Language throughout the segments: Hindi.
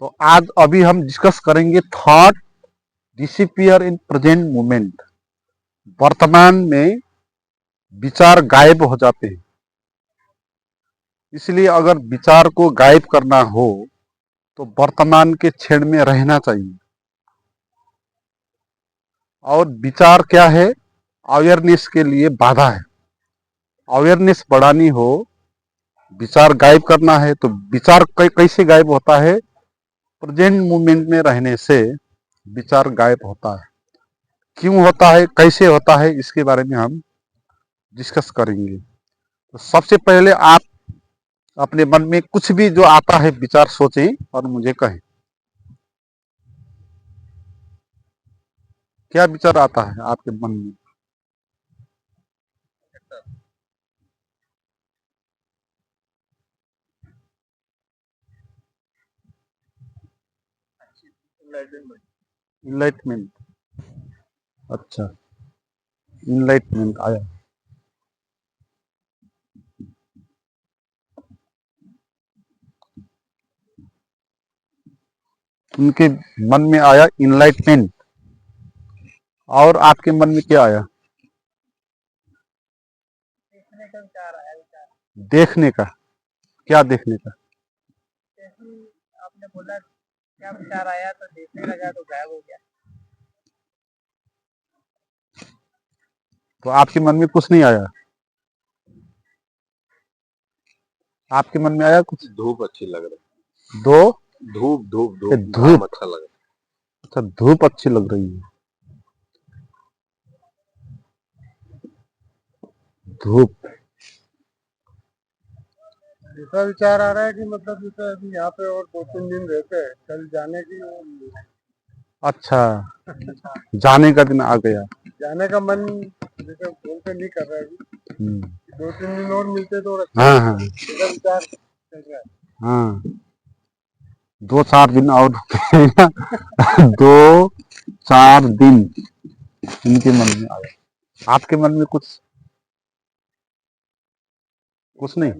तो आज अभी हम डिस्कस करेंगे thought disappear in present moment. वर्तमान में विचार गायब हो जाते हैं, इसलिए अगर विचार को गायब करना हो तो वर्तमान के क्षण में रहना चाहिए। और विचार क्या है? अवेयरनेस के लिए बाधा है। अवेयरनेस बढ़ानी हो, विचार गायब करना है तो विचार कैसे गायब होता है? प्रेजेंट मोमेंट में रहने से विचार गायब होता है। क्यों होता है, कैसे होता है, इसके बारे में हम डिस्कस करेंगे। तो सबसे पहले आप अपने मन में कुछ भी जो आता है विचार सोचें और मुझे कहें, क्या विचार आता है आपके मन में? इनलाइटमेंट। अच्छा, इनलाइटमेंट आया। उनके मन में आया इनलाइटमेंट। और आपके मन में क्या आया? देखने का। क्या देखने का? आपने बोला क्या विचार आया तो देखने लगा तो गायब हो गया। तो आपके मन में कुछ नहीं आया? आपके मन में आया कुछ? धूप अच्छी लग रही। दो धूप धूप धूप धूप अच्छा लग रहा है। अच्छा, धूप अच्छी लग रही है। धूप। ऐसा विचार आ रहा है कि मतलब जैसे अभी यहाँ पे और 2-3 दिन रहते हैं, कल जाने की अच्छा, जाने का दिन आ गया। जाने का मन जैसे फोन पे नहीं कर रहा है अभी। 2-3 दिन और मिलते तो और अच्छा हाँ हाँ ऐसा विचार चल रहा है। हाँ, 2-4 दिन और 2-4 दिन इनके मन में आया। आपके मन में कुछ नहीं?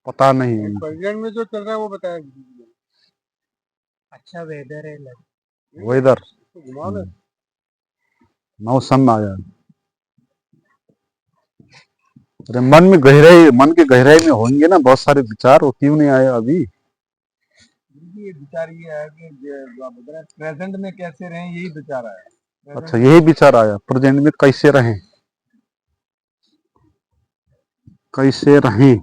पता नहीं। प्रेजेंट में जो चल रहा है वो बताया। अच्छा वेदर है, वेदर, घुमाओ ना। मौसम आया। अरे मन में गहराई, मन के गहराई में होंगे ना बहुत सारे विचार, वो क्यों नहीं आए अभी? ये विचार ये है कि प्रेजेंट में कैसे रहें, यही विचार आया। अच्छा, यही विचार आया, प्रेजेंट में कैसे रहें, कैसे रहें।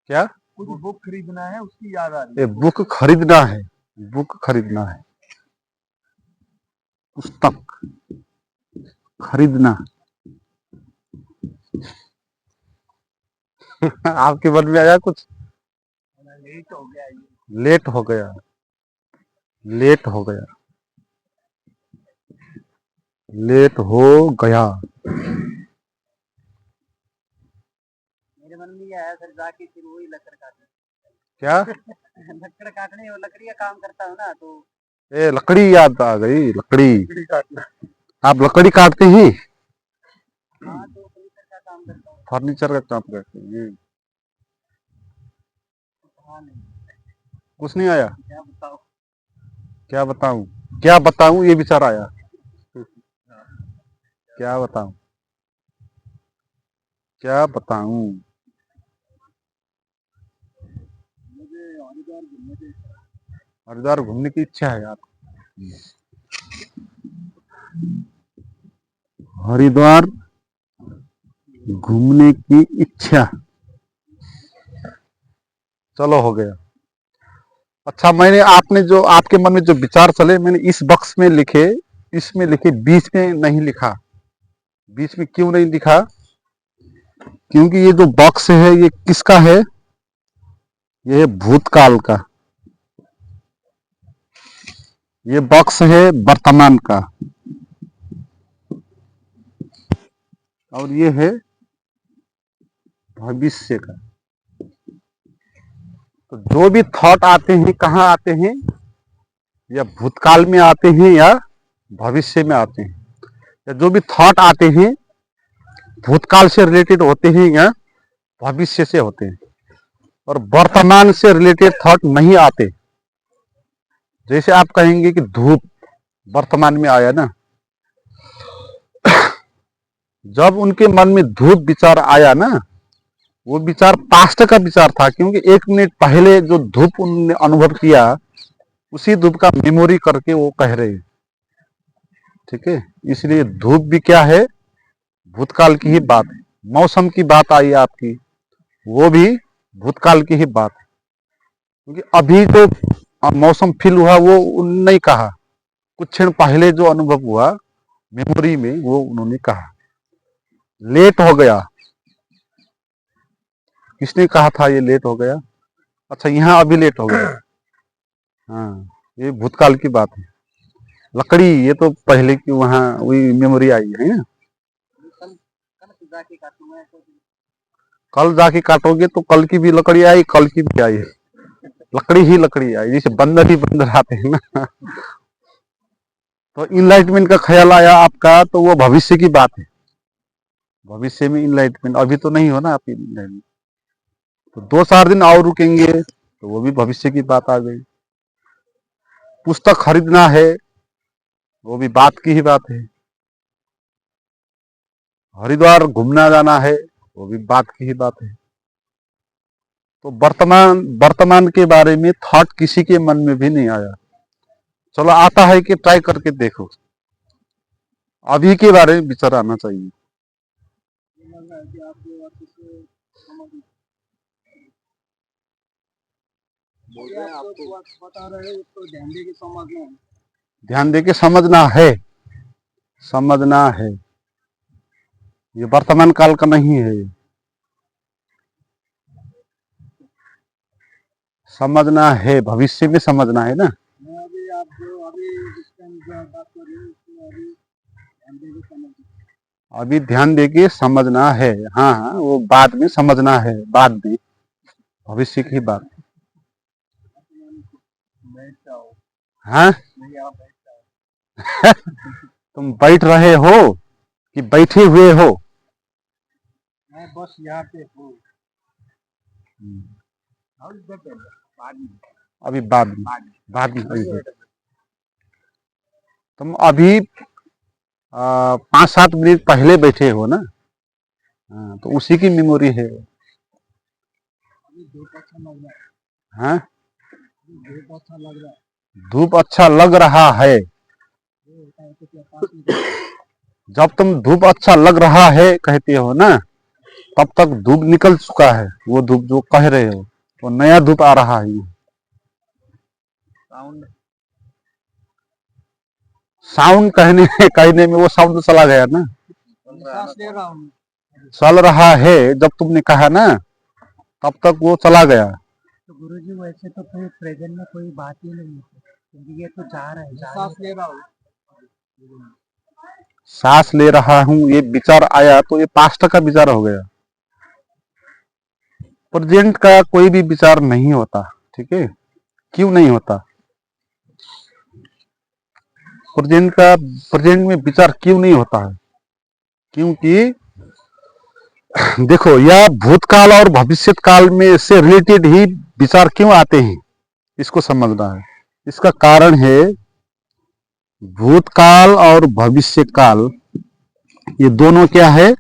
क्या? कुछ बुक खरीदना है, उसकी याद आ रही ये बुक खरीदना है, बुक खरीदना है, पुस्तक खरीदना। आपके मन में आया कुछ? लेट हो गया, लेट हो गया, लेट हो गया, लेट हो गया। मेरे मन में ये आया सर, जाके फिर वही लकड़ काटने। क्या? लकड़ काटने और लकड़ी का काम करता हूँ ना, तो ए, लकड़ी याद आ गई। लकड़ी काटना। आप लकड़ी काटते हैं? हाँ, तो फर्नीचर का काम करता हूँ। फर्नीचर का काम करते हैं। हाँ, नहीं कुछ नहीं आया? क्या बताओ। क्या बताऊं, क्या बताऊं, ये विचार आया। क्या बताऊं, क्या बताऊं। मुझे हरिद्वार घूमने की हरिद्वार घूमने की इच्छा है आप? हरिद्वार घूमने की इच्छा, चलो हो गया। अच्छा, मैंने आपने जो आपके मन में जो विचार चले, मैंने इस बॉक्स में लिखे, इसमें लिखे, बीच में नहीं लिखा। बीच में क्यों नहीं लिखा? क्योंकि ये जो बॉक्स है ये किसका है? ये है भूतकाल का। ये बॉक्स है वर्तमान का, और ये है भविष्य का। तो जो भी थॉट आते हैं कहाँ आते हैं? या भूतकाल में आते हैं या भविष्य में आते हैं। या जो भी थॉट आते हैं भूतकाल से रिलेटेड होते हैं या भविष्य से होते हैं, और वर्तमान से रिलेटेड थॉट नहीं आते। जैसे आप कहेंगे कि धूप वर्तमान में आया ना, जब उनके मन में धूप विचार आया ना, वो विचार पास्ट का विचार था, क्योंकि 1 मिनट पहले जो धूप उन्होंने अनुभव किया उसी धूप का मेमोरी करके वो कह रहे हैं। ठीक है, इसलिए धूप भी क्या है, भूतकाल की ही बात है। मौसम की बात आई आपकी, वो भी भूतकाल की ही बात है, क्योंकि अभी जो मौसम फील हुआ वो उन्होंने नहीं कहा, कुछ क्षण पहले जो अनुभव हुआ मेमोरी में वो उन्होंने कहा। लेट हो गया, किसने कहा था ये लेट हो गया? अच्छा, यहाँ अभी लेट हो गया। हाँ, ये भूतकाल की बात है। लकड़ी ये तो पहले की वहाँ वही मेमोरी आई है ना। कल जाके काटोगे तो कल की भी लकड़ी आई, कल की भी आई है, लकड़ी ही लकड़ी आई, जैसे बंदर ही बंदर आते हैं ना। तो इनलाइटमेंट का ख्याल आया आपका, तो वो भविष्य की बात है। भविष्य में इनलाइटमेंट, अभी तो नहीं हो ना आप इनलाइटमेंट, तो 2-4 दिन और रुकेंगे तो वो भी भविष्य की बात आ गई। पुस्तक खरीदना है, वो भी बात की ही बात है। हरिद्वार घूमना जाना है, वो भी बात की ही बात है। तो वर्तमान के बारे में थॉट किसी के मन में भी नहीं आया। चलो आता है कि ट्राई करके देखो, अभी के बारे में विचार आना चाहिए। बता रहे हैं उसको ध्यान दे के समझना है। ध्यान दे के समझना है, समझना है, ये वर्तमान काल का नहीं है। समझना है, भविष्य में समझना है ना। अभी आप जो अभी इस टाइम जो बात कर रहे हैं उसमें अभी ध्यान दे के समझना अभी ध्यान देके समझना है। हाँ हाँ, वो बाद में समझना है, बाद में, भविष्य की बात। बैठ जाओ। हाँ, नहीं आप बैठ जाओ। तुम बैठ रहे हो कि बैठे हुए हो? मैं बस यहाँ पे हूँ। बाद में, अभी बाद में अभी। तुम अभी 5-7 मिनट पहले बैठे हो ना। हाँ, तो उसी की मेमोरी है। अभी धूप अच्छा लग रहा है। हाँ, धूप अच्छा लग रहा है। धूप अच्छा लग रहा है। ये होता है तो क्या पास में जब तुम धूप अच्छा लग रहा है कहते हो ना, तब तक धूप निकल चुका है। वो धूप जो कह रहे हो, वो नया धूप आ रहा है। साउंड साउंड कहने में वो साउंड चला गया ना। सांस ले रहा हूँ। चल रहा है जब तुमने कहा ना, तब तक वो चला गया। तो गुरुजी वैसे तो फिर प्रेजेंट में कोई बात ही नहीं है, क्योंकि ये तो जा रहा है। सांस ले रहा हूँ। सांस ले रहा हूँ, ये विचार आया तो ये पास्ट का विचार हो गया। प्रेजेंट का कोई भी विचार नहीं होता। ठीक है, क्यों नहीं होता? प्रेजेंट में विचार क्यों नहीं होता है? क्योंकि देखो, यह भूतकाल और भविष्य काल में से रिलेटेड ही विचार क्यों आते हैं, इसको समझना है। इसका कारण है, भूतकाल और भविष्य काल ये दोनों क्या है,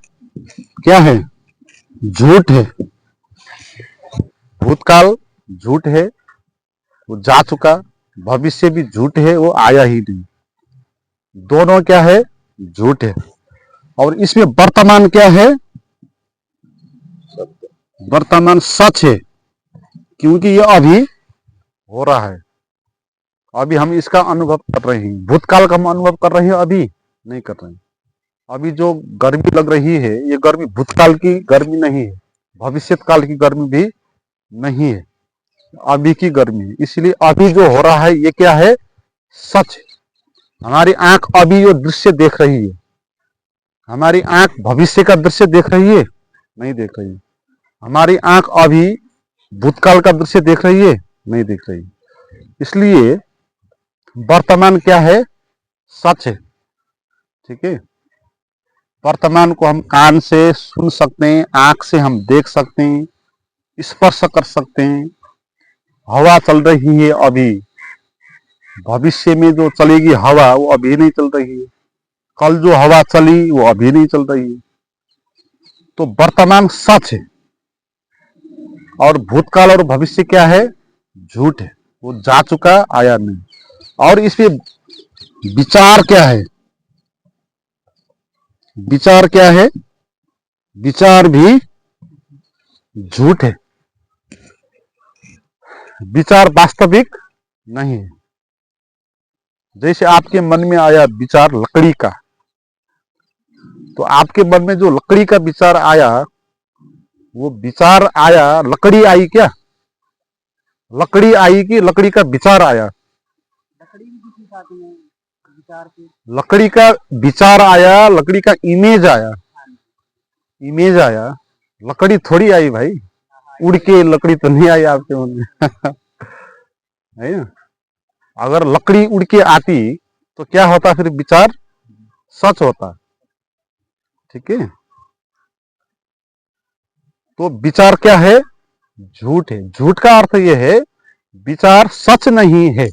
झूठ है। भूतकाल झूठ है, वो जा चुका। भविष्य भी झूठ है, वो आया ही नहीं। दोनों क्या है, झूठ है। और इसमें वर्तमान क्या है, वर्तमान सच है, क्योंकि ये अभी हो रहा है। अभी हम इसका अनुभव कर रहे हैं। भूतकाल का हम अनुभव कर रहे हैं, अभी नहीं कर रहे हैं। अभी जो गर्मी लग रही है, ये गर्मी भूतकाल की गर्मी नहीं है, भविष्य काल की गर्मी भी नहीं है, अभी की गर्मी है। इसलिए अभी जो हो रहा है ये क्या है, सच है। हमारी आंख अभी जो दृश्य देख रही है, हमारी आंख भविष्य का दृश्य देख रही है, नहीं देख रही है। हमारी आंख अभी भूतकाल का दृश्य देख रही है, नहीं देख रही। इसलिए वर्तमान क्या है, सच है। ठीक है, वर्तमान को हम कान से सुन सकते हैं, आंख से हम देख सकते हैं, स्पर्श कर सकते हैं। हवा चल रही है अभी, भविष्य में जो चलेगी हवा वो अभी नहीं चल रही है, कल जो हवा चली वो अभी नहीं चल रही है। तो वर्तमान सच है और भूतकाल और भविष्य क्या है? झूठ है, वो जा चुका आया नहीं। और इसमें विचार क्या है? विचार क्या है? विचार भी झूठ है, विचार वास्तविक नहीं है। जैसे आपके मन में आया विचार लकड़ी का, तो आपके मन में जो लकड़ी का विचार आया, वो विचार आया, लकड़ी आई क्या? लकड़ी आई कि लकड़ी का विचार आया? लकड़ी का विचार आया, लकड़ी का इमेज आया, इमेज आया, लकड़ी थोड़ी आई भाई। उड़ के लकड़ी तो नहीं आई आपके मन में है ना? अगर लकड़ी उड़ के आती तो क्या होता? फिर विचार सच होता। ठीक है, तो विचार क्या है? झूठ है। झूठ का अर्थ यह है विचार सच नहीं है,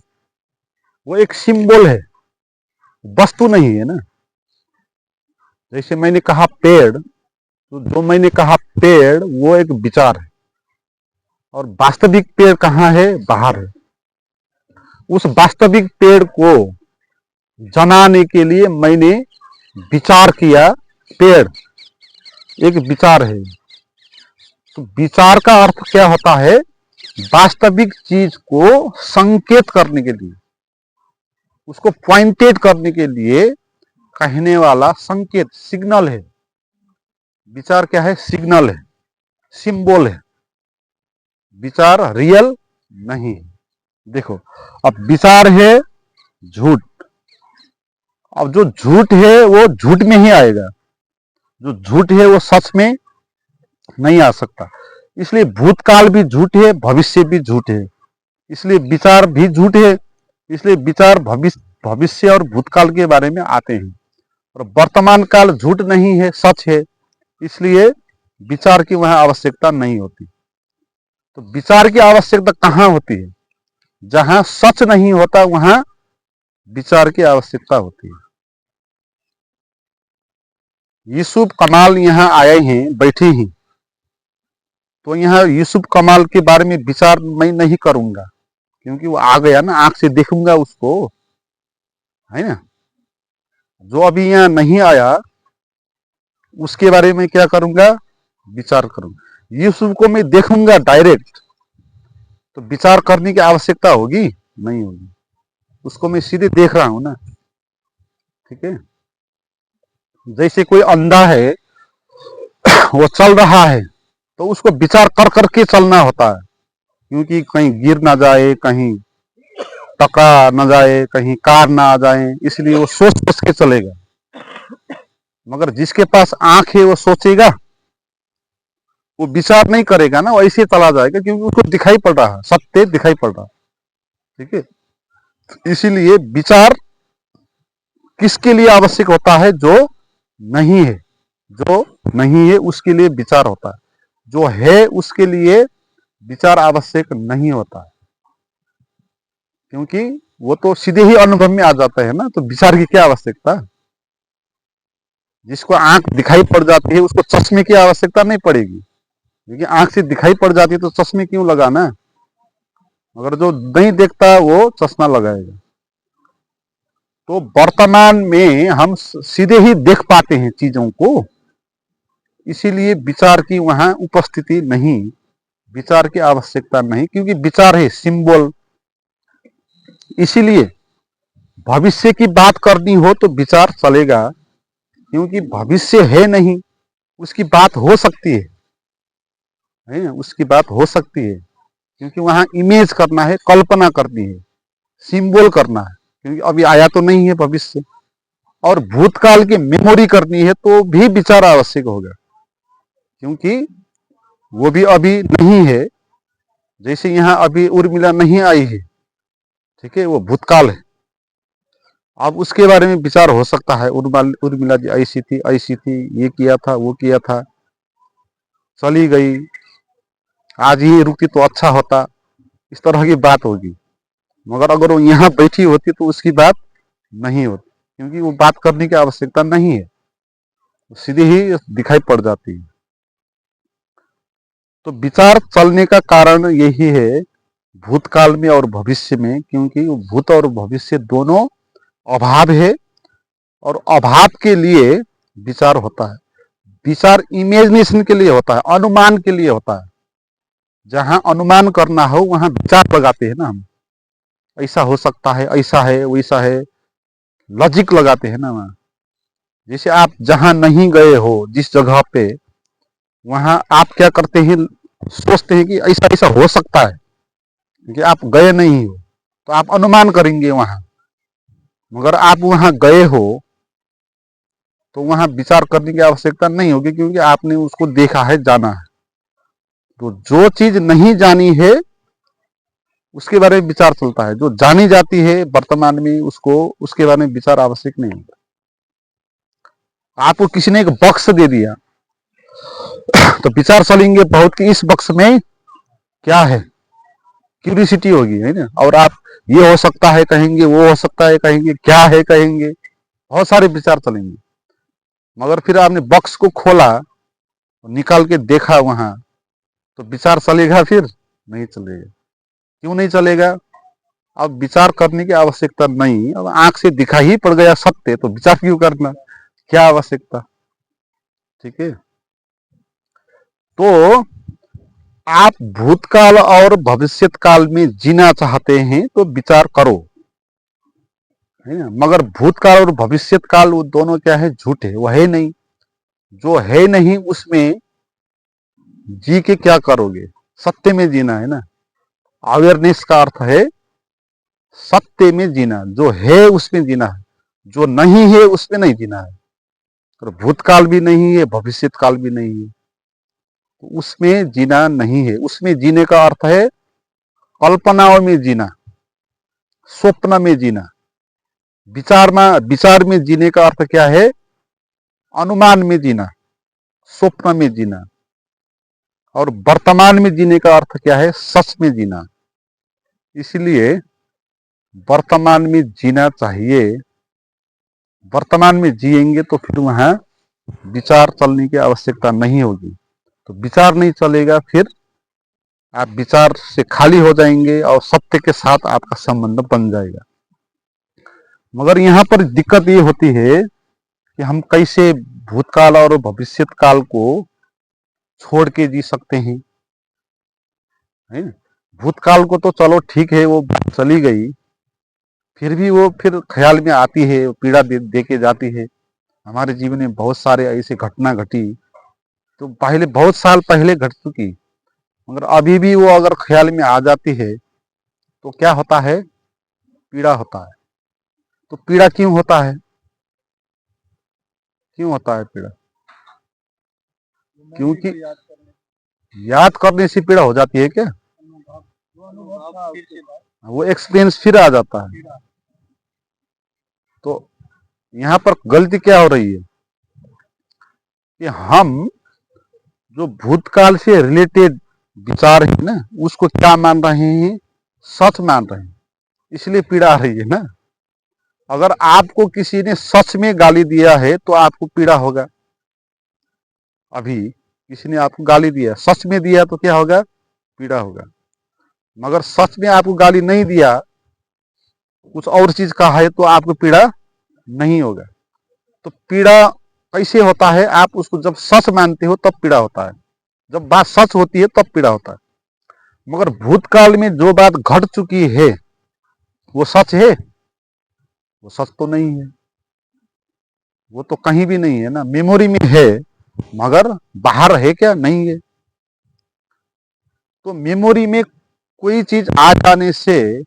वो एक सिंबल है, वस्तु नहीं है ना। जैसे मैंने कहा पेड़, तो जो मैंने कहा पेड़ वो एक विचार है, और वास्तविक पेड़ कहाँ है? बाहर है। उस वास्तविक पेड़ को जमाने के लिए मैंने विचार किया, पेड़ एक विचार है। तो विचार का अर्थ क्या होता है? वास्तविक चीज को संकेत करने के लिए, उसको पॉइंटेड करने के लिए कहने वाला संकेत, सिग्नल है। विचार क्या है? सिग्नल है, सिंबल है। विचार रियल नहीं है। देखो, अब विचार है झूठ, अब जो झूठ है वो झूठ में ही आएगा, जो झूठ है वो सच में नहीं आ सकता। इसलिए भूतकाल भी झूठ है, भविष्य भी झूठ है, इसलिए विचार भी झूठ है। इसलिए विचार भविष्य और भूतकाल के बारे में आते हैं, और वर्तमान काल झूठ नहीं है, सच है, इसलिए विचार की वहां आवश्यकता नहीं होती। तो विचार की आवश्यकता कहां होती है? जहां सच नहीं होता वहां विचार की आवश्यकता होती है। यूसुफ कमाल यहाँ आए हैं, बैठे हैं, तो यहाँ यूसुफ कमाल के बारे में विचार मैं नहीं करूंगा, क्योंकि वो आ गया ना, आंख से देखूंगा उसको, है ना। जो अभी यहाँ नहीं आया उसके बारे में क्या करूंगा? विचार करूंगा। यूसुफ को मैं देखूंगा डायरेक्ट, तो विचार करने की आवश्यकता होगी? नहीं होगी, उसको मैं सीधे देख रहा हूं ना। ठीक है, जैसे कोई अंधा है, वो चल रहा है, तो उसको विचार कर करके चलना होता है, क्योंकि कहीं गिर ना जाए, कहीं टकरा ना जाए, कहीं कार ना आ जाए, इसलिए वो सोच सोच के चलेगा। मगर जिसके पास आंख है वो सोचेगा, वो विचार नहीं करेगा ना, वो ऐसे चला जाएगा, क्योंकि उसको दिखाई पड़ रहा है, सत्य दिखाई पड़ रहा है। ठीक है, इसीलिए विचार किसके लिए आवश्यक होता है? जो नहीं है, जो नहीं है उसके लिए विचार होता है, जो है उसके लिए विचार आवश्यक नहीं होता है, क्योंकि वो तो सीधे ही अनुभव में आ जाता है ना। तो विचार की क्या आवश्यकता? जिसको आंख दिखाई पड़ जाती है उसको चश्मे की आवश्यकता नहीं पड़ेगी, क्योंकि आंख से दिखाई पड़ जाती है तो चश्मे क्यों लगाना? मगर जो नहीं देखता वो चश्मा लगाएगा। तो वर्तमान में हम सीधे ही देख पाते हैं चीजों को, इसीलिए विचार की वहां उपस्थिति नहीं, विचार की आवश्यकता नहीं, क्योंकि विचार है सिंबल। इसीलिए भविष्य की बात करनी हो तो विचार चलेगा, क्योंकि भविष्य है नहीं, उसकी बात हो सकती है ना, उसकी बात हो सकती है, क्योंकि वहां इमेज करना है, कल्पना करनी है, सिंबल करना है, क्योंकि अभी आया तो नहीं है भविष्य। और भूतकाल की मेमोरी करनी है तो भी विचार आवश्यक होगा, क्योंकि वो भी अभी नहीं है। जैसे यहाँ अभी उर्मिला नहीं आई है, ठीक है, वो भूतकाल है। अब उसके बारे में विचार हो सकता है, उर्मिला जी ऐसी थी, ये किया था, वो किया था, चली गई, आज ही रुकती तो अच्छा होता, इस तरह की बात होगी। मगर अगर वो यहाँ बैठी होती तो उसकी बात नहीं होती, क्योंकि वो बात करने की आवश्यकता नहीं है, सीधी ही दिखाई पड़ जाती है। तो विचार चलने का कारण यही है भूतकाल में और भविष्य में, क्योंकि वो भूत और भविष्य दोनों अभाव है, और अभाव के लिए विचार होता है। विचार इमेजिनेशन के लिए होता है, अनुमान के लिए होता है। जहां अनुमान करना हो वहां विचार लगाते हैं ना हम, ऐसा हो सकता है, ऐसा है, वैसा है, लॉजिक लगाते हैं ना वहां। जैसे आप जहां नहीं गए हो, जिस जगह पे, वहां आप क्या करते हैं, सोचते हैं कि ऐसा ऐसा हो सकता है, क्योंकि आप गए नहीं हो तो आप अनुमान करेंगे वहां। मगर आप वहां गए हो तो वहां विचार करने की आवश्यकता नहीं होगी, क्योंकि आपने उसको देखा है, जाना है। तो जो चीज नहीं जानी है उसके बारे में विचार चलता है, जो जानी जाती है वर्तमान में उसको, उसके बारे में विचार आवश्यक नहीं होता। आपको किसी ने एक बक्स दे दिया तो विचार चलेंगे बहुत कि इस बक्स में क्या है, क्यूरियोसिटी होगी, है ना। और आप ये हो सकता है कहेंगे, वो हो सकता है कहेंगे, क्या है कहेंगे, बहुत सारे विचार चलेंगे। मगर फिर आपने बक्स को खोला, निकाल के देखा वहां, तो विचार चलेगा? फिर नहीं चलेगा। क्यों नहीं चलेगा? अब विचार करने की आवश्यकता नहीं, अब आंख से दिखा ही पड़ गया सत्य, तो विचार क्यों करना, क्या आवश्यकता। ठीक है। तो आप भूतकाल और भविष्यत काल में जीना चाहते हैं तो विचार करो, है ना। मगर भूतकाल और भविष्यत काल वो दोनों क्या है, झूठ है, वो है नहीं। जो है नहीं उसमें जी के क्या करोगे, सत्य में जीना है ना। अवेयरनेस का अर्थ है सत्य में जीना, जो है उसमें जीना है, जो नहीं है उसमें नहीं जीना है। और भूतकाल भी नहीं है, भविष्यत काल भी नहीं है, तो उसमें जीना नहीं है। उसमें जीने का अर्थ है कल्पनाओं में जीना, स्वप्न में जीना। विचार में जीने का अर्थ क्या है, अनुमान में जीना, स्वप्न में जीना। और वर्तमान में जीने का अर्थ क्या है, सच में जीना। इसलिए वर्तमान में जीना चाहिए। वर्तमान में जिएंगे तो फिर वहां विचार चलने की आवश्यकता नहीं होगी। तो विचार नहीं चलेगा, फिर आप विचार से खाली हो जाएंगे और सत्य के साथ आपका संबंध बन जाएगा। मगर यहाँ पर दिक्कत ये होती है कि हम कैसे भूतकाल और भविष्यत काल को छोड़ के जी सकते हैं, है ना। भूतकाल को तो चलो ठीक है, वो चली गई, फिर भी वो फिर ख्याल में आती है, पीड़ा दे के जाती है। हमारे जीवन में बहुत सारे ऐसे घटना घटी, तो पहले बहुत साल पहले घट चुकी, मगर अभी भी वो अगर ख्याल में आ जाती है तो क्या होता है, पीड़ा होता है। तो पीड़ा क्यों होता है, क्यों होता है पीड़ा? क्योंकि याद करने से पीड़ा हो जाती है क्या? वो एक्सपीरियंस फिर आ जाता है। तो यहाँ पर गलती क्या हो रही है कि हम जो भूतकाल से रिलेटेड विचार है ना, उसको क्या मान रहे हैं, सच मान रहे हैं, इसलिए पीड़ा आ रही है ना। अगर आपको किसी ने सच में गाली दिया है तो आपको पीड़ा होगा। अभी किसी ने आपको गाली दिया, सच में दिया, तो क्या होगा, पीड़ा होगा। मगर सच में आपको गाली नहीं दिया, कुछ और चीज कहा है, तो आपको पीड़ा नहीं होगा। तो पीड़ा कैसे होता है, आप उसको जब सच मानते हो तब पीड़ा होता है, जब बात सच होती है तब पीड़ा होता है। मगर भूतकाल में जो बात घट चुकी है वो सच है, वो सच तो नहीं है, वो तो कहीं भी नहीं है ना, मेमोरी में है, मगर बाहर है क्या, नहीं है। तो मेमोरी में कोई चीज आ जाने से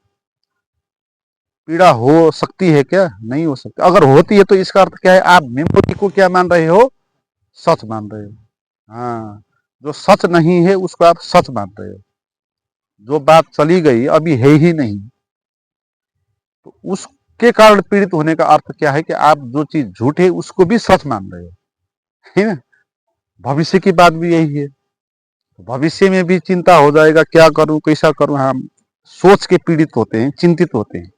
पीड़ा हो सकती है क्या, नहीं हो सकती। अगर होती है तो इसका अर्थ क्या है, आप मेमोरी को क्या मान रहे हो, सच मान रहे हो। हाँ, जो सच नहीं है उसको आप सच मान रहे हो। जो बात चली गई, अभी है ही नहीं, तो उसके कारण पीड़ित होने का अर्थ क्या है कि आप जो चीज झूठ है उसको भी सच मान रहे हो, है ना। भविष्य की बात भी यही है, भविष्य में भी चिंता हो जाएगा, क्या करूं कैसा करूं, हम सोच के पीड़ित होते हैं, चिंतित होते हैं।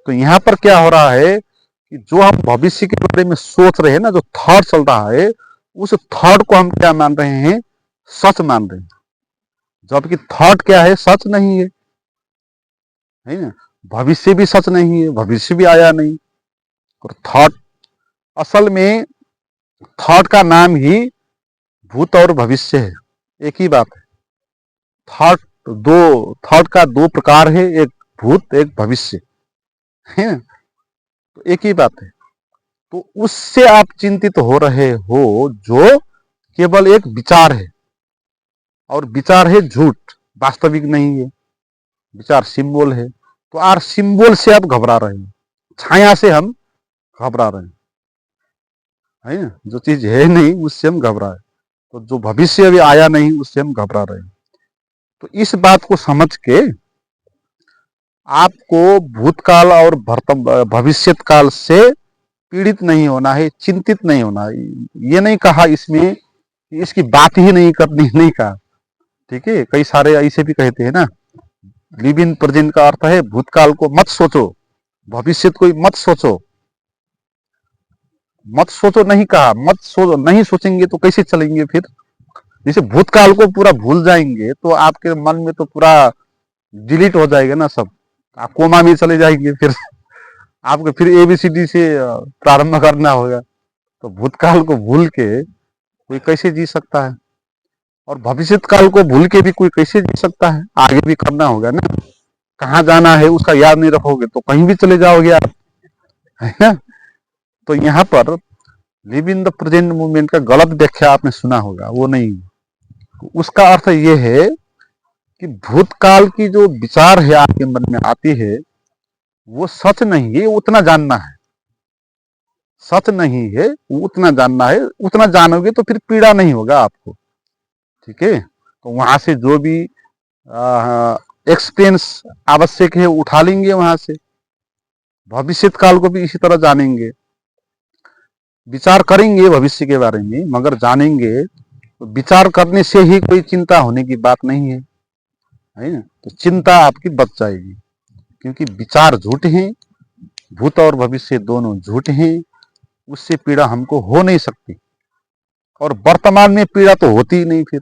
तो यहाँ पर क्या हो रहा है कि जो हम भविष्य के बारे में सोच रहे हैं ना, जो थॉट चल रहा है, उस थॉट को हम क्या मान रहे हैं, सच मान रहे हैं, जबकि थॉट क्या है, सच नहीं है ना। भविष्य भी सच नहीं है, भविष्य भी आया नहीं। और थॉट, असल में थॉट का नाम ही भूत और भविष्य है, एक ही बात है। थॉट थॉट का दो प्रकार है, एक भूत एक भविष्य है ना, तो एक ही बात है। तो उससे आप चिंतित हो रहे हो जो केवल एक विचार है, और विचार है झूठ, वास्तविक नहीं है, विचार सिंबल है। तो आर सिंबल से आप घबरा रहे हैं, छाया से हम घबरा रहे हैं, है ना। जो चीज है नहीं उससे हम घबरा रहे हैं, तो जो भविष्य अभी आया नहीं उससे हम घबरा रहे हैं। तो इस बात को समझ के आपको भूतकाल और भविष्य काल से पीड़ित नहीं होना है, चिंतित नहीं होना है। ये नहीं कहा इसमें कि इसकी बात ही नहीं करनी, नहीं कहा, ठीक है। कई सारे ऐसे भी कहते हैं ना, लिव इन प्रेजेंट का अर्थ है भूतकाल को मत सोचो, भविष्य को मत सोचो। मत सोचो नहीं कहा, मत सोचो, नहीं सोचेंगे तो कैसे चलेंगे फिर। जैसे भूतकाल को पूरा भूल जाएंगे तो आपके मन में तो पूरा डिलीट हो जाएगा ना सब, आप कोमा में चले जाएंगे, फिर आपको फिर एबीसीडी से प्रारंभ करना होगा। तो भूतकाल को भूल के कोई कैसे जी सकता है, और भविष्य काल को भूल के भी कोई कैसे जी सकता है। आगे भी करना होगा ना, कहाँ जाना है उसका याद नहीं रखोगे तो कहीं भी चले जाओगे आप, है ना। तो यहाँ पर live in the present movement का गलत व्याख्या आपने सुना होगा, वो नहीं। उसका अर्थ ये है कि भूतकाल की जो विचार है आपके मन में आती है वो सच नहीं है, उतना जानना है। सच नहीं है वो उतना जानना है, उतना जानोगे तो फिर पीड़ा नहीं होगा आपको, ठीक है। तो वहां से जो भी एक्सपीरियंस आवश्यक है उठा लेंगे वहां से। भविष्य काल को भी इसी तरह जानेंगे, विचार करेंगे भविष्य के बारे में, मगर जानेंगे तो विचार करने से ही कोई चिंता होने की बात नहीं है ना। तो चिंता आपकी बच जाएगी, क्योंकि विचार झूठ हैं, भूत और भविष्य दोनों झूठ हैं, उससे पीड़ा हमको हो नहीं सकती। और वर्तमान में पीड़ा तो होती ही नहीं, फिर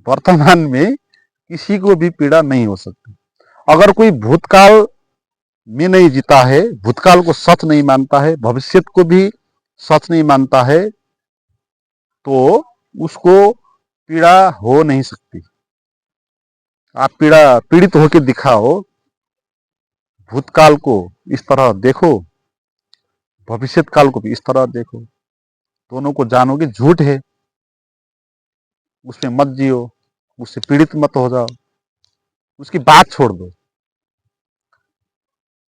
वर्तमान में किसी को भी पीड़ा नहीं हो सकती। अगर कोई भूतकाल में नहीं जीता है, भूतकाल को सच नहीं मानता है, भविष्य को भी सच नहीं मानता है, तो उसको पीड़ा हो नहीं सकती। आप पीड़ित होकर दिखाओ, भूतकाल को इस तरह देखो, भविष्य काल को भी इस तरह देखो, दोनों को जानोगे झूठ है, उसमें मत जियो, उससे पीड़ित मत हो जाओ, उसकी बात छोड़ दो।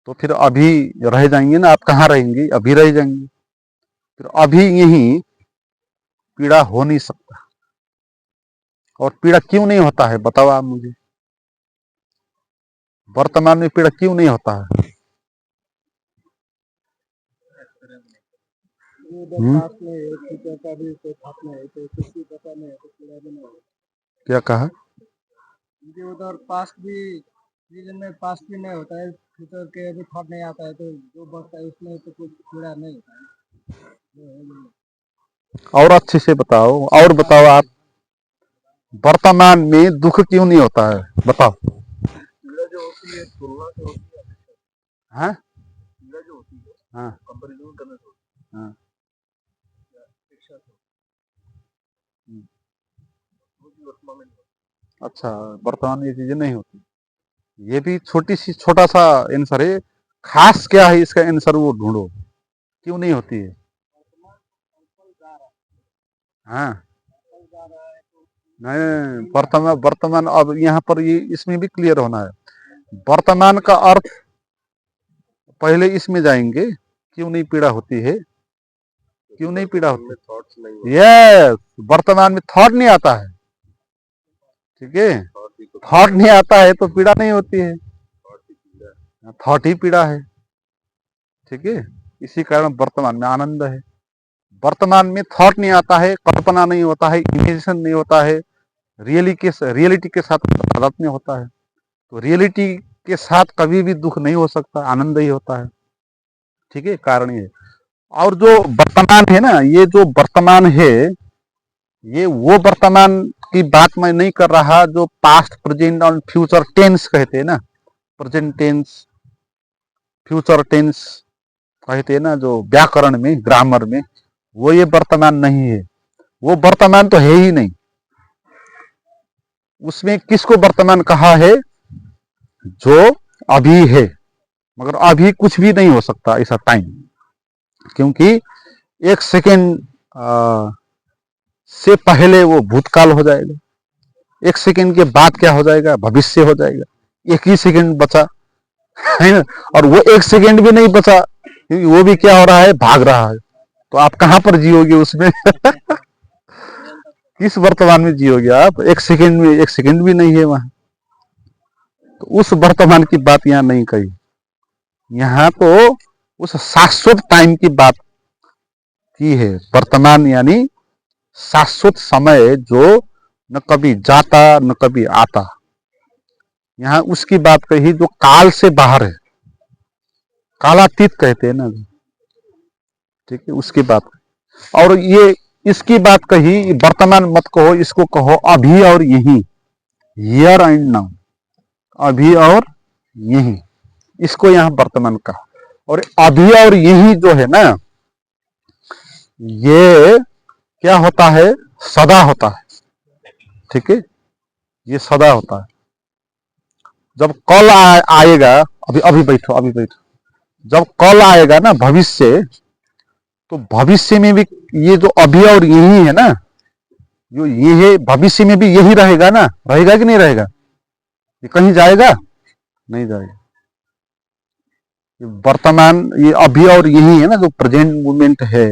तो फिर अभी रह जाएंगे ना, आप कहाँ रहेंगे, अभी रह जाएंगे। फिर अभी यही पीड़ा हो नहीं सकता। और पीड़ा क्यों नहीं होता है बताओ आप मुझे, वर्तमान में पीड़ा क्यों नहीं होता है। क्या कहा, उधर पास्ट भी रीजन में पास्ट भी नहीं होता है, फ्यूचर के भी थॉट नहीं आता है, तो जो बचता है उसमें तो कुछ पीड़ा नहीं होता है। और अच्छे से बताओ, और बताओ आप, वर्तमान में दुख क्यों नहीं होता है बताओ। पीड़ा जो होती है तुलना से होती है, हाँ पीड़ा जो होती है हाँ कंपैरिजन करने से होती हाँ, है, अपेक्षा से वो भी वर्तमान में नहीं होती। अच्छा, वर्तमान में ये चीजें नहीं होती। ये भी छोटा सा आंसर है, खास क्या है इसका आंसर वो ढूंढो, क्यों नहीं होती है। हाँ नहीं, वर्तमान वर्तमान अब यहाँ पर ये इसमें भी क्लियर होना है। वर्तमान का अर्थ पहले इसमें जाएंगे, क्यों नहीं पीड़ा होती है, क्यों नहीं पीड़ा होती। थॉट्स नहीं होते, यस, वर्तमान में थॉट नहीं आता है, ठीक है। थॉट नहीं आता है तो पीड़ा नहीं होती है, थॉट ही पीड़ा है। थॉट ही पीड़ा है। ठीक है, इसी कारण वर्तमान में आनंद है। वर्तमान में थॉट नहीं आता है, कल्पना नहीं होता है, इमेजिनेशन नहीं होता है, रियलिटी के साथ तादात्म्य होता है। तो रियलिटी के साथ कभी भी दुख नहीं हो सकता, आनंद ही होता है। ठीक है, कारण ये। और जो वर्तमान है ना, ये जो वर्तमान है, ये वो वर्तमान की बात मैं नहीं कर रहा जो पास्ट, प्रेजेंट और फ्यूचर टेंस कहते हैं ना, प्रेजेंट टेंस, फ्यूचर टेंस कहते हैं ना, जो व्याकरण में, ग्रामर में, वो ये वर्तमान नहीं है। वो वर्तमान तो है ही नहीं। उसमें किसको वर्तमान कहा है? जो अभी है। मगर अभी कुछ भी नहीं हो सकता ऐसा टाइम, क्योंकि एक सेकेंड से पहले वो भूतकाल हो जाएगा, एक सेकेंड के बाद क्या हो जाएगा? भविष्य हो जाएगा। एक ही सेकेंड बचा है ना, और वो एक सेकेंड भी नहीं बचा, क्योंकि वो भी क्या हो रहा है? भाग रहा है। तो आप कहां पर जियोगे उसमें? किस वर्तमान में जियोगे आप? एक सेकेंड में, एक सेकेंड भी नहीं है वहां। तो उस वर्तमान की बात यहाँ नहीं कही। यहाँ तो उस शाश्वत टाइम की बात की है। वर्तमान यानी शाश्वत समय, जो न कभी जाता न कभी आता। यहाँ उसकी बात कही जो काल से बाहर है, कालातीत कहते हैं ना, ठीक है, उसकी बात। और ये इसकी बात कही, वर्तमान मत कहो, इसको कहो अभी और यही, हियर एंड नाउ, अभी और यही, इसको यहाँ वर्तमान कहा। और अभी और यही जो है ना, ये क्या होता है? सदा होता है। ठीक है, ये सदा होता है। जब कल आएगा, अभी अभी बैठो, अभी बैठो, जब कल आएगा ना भविष्य, तो भविष्य में भी ये जो अभी और यही है ना, जो ये है, भविष्य में भी यही रहेगा ना, रहेगा कि नहीं रहेगा? ये कहीं जाएगा? नहीं जाएगा। वर्तमान, ये अभी और यही है ना, जो प्रेजेंट मोमेंट है,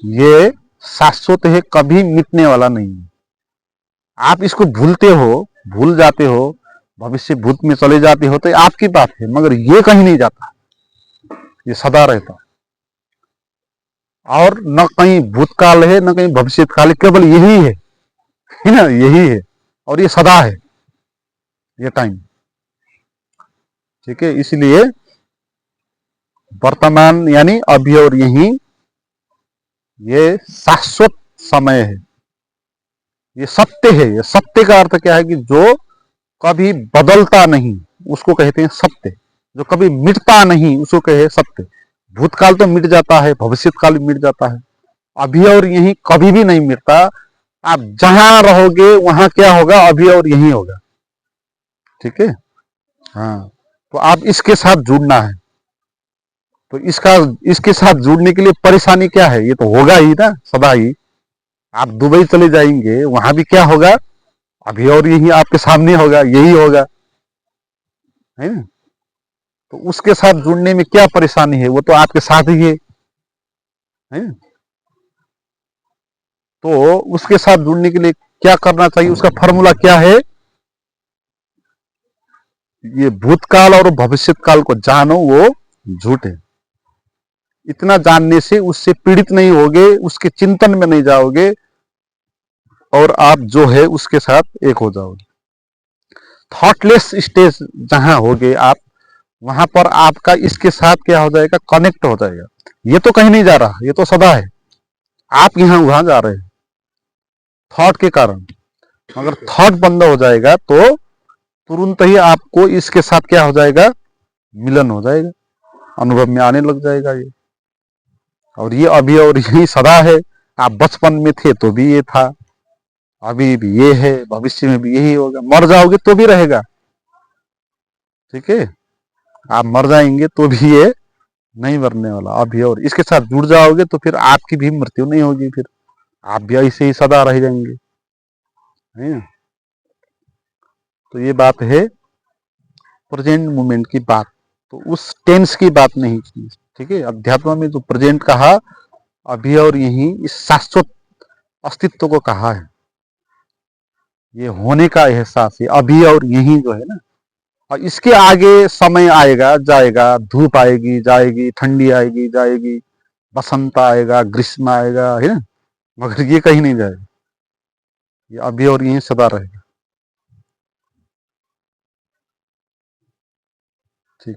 ये शाश्वत है, कभी मिटने वाला नहीं है। आप इसको भूलते हो, भूल जाते हो, भविष्य भूत में चले जाते हो, तो आपकी बात है, मगर ये कहीं नहीं जाता, ये सदा रहता। और न कहीं भूतकाल है, न कहीं भविष्य काल है, केवल यही है ना, यही है, और ये सदा है, ये टाइम। ठीक है, इसलिए वर्तमान यानी अभी और यही, ये शाश्वत समय है, ये सत्य है। ये सत्य का अर्थ क्या है? कि जो कभी बदलता नहीं, उसको कहते हैं सत्य। जो कभी मिटता नहीं, उसको कहे सत्य। भूतकाल तो मिट जाता है, भविष्य काल मिट जाता है, अभी और यही कभी भी नहीं मिटता। आप जहां रहोगे वहां क्या होगा? अभी और यही होगा। ठीक है, हाँ। तो आप इसके साथ जुड़ना है। तो इसके साथ जुड़ने के लिए परेशानी क्या है? ये तो होगा ही ना, सदा ही। आप दुबई चले जाएंगे, वहां भी क्या होगा? अभी और यही आपके सामने होगा, यही होगा, है ना। तो उसके साथ जुड़ने में क्या परेशानी है? वो तो आपके साथ ही है ना। तो उसके साथ जुड़ने के लिए क्या करना चाहिए? उसका फॉर्मूला क्या है? ये भूतकाल और भविष्य काल को जानो, वो झूठ है। इतना जानने से उससे पीड़ित नहीं होगे, उसके चिंतन में नहीं जाओगे, और आप जो है उसके साथ एक हो जाओगे। थॉटलेस स्टेज जहां होगे आप, वहां पर आपका इसके साथ क्या हो जाएगा? कनेक्ट हो जाएगा। ये तो कहीं नहीं जा रहा, ये तो सदा है। आप यहां वहां जा रहे हैं थॉट के कारण। अगर थॉट बंद हो जाएगा तो तुरंत ही आपको इसके साथ क्या हो जाएगा? मिलन हो जाएगा, अनुभव में आने लग जाएगा ये। और ये अभी और यही सदा है। आप बचपन में थे तो भी ये था, अभी भी ये है, भविष्य में भी यही होगा। मर जाओगे तो भी रहेगा। ठीक है, आप मर जाएंगे तो भी ये नहीं मरने वाला, अभी। और इसके साथ जुड़ जाओगे तो फिर आपकी भी मृत्यु नहीं होगी, फिर आप भी ऐसे ही सदा रह जाएंगे, है ना। तो ये बात है प्रेजेंट मोमेंट की बात, तो उस टेंस की बात नहीं की। ठीक है, अध्यात्म में जो प्रेजेंट कहा, अभी और यही, इस शाश्वत अस्तित्व को कहा है। ये होने का एहसास है, अभी और यही जो है ना, और इसके आगे समय आएगा जाएगा, धूप आएगी जाएगी, ठंडी आएगी जाएगी, बसंत आएगा, ग्रीष्म आएगा, है ना, मगर ये कहीं नहीं जाएगा, ये अभी और यहीं सदा रहेगा। ठीक।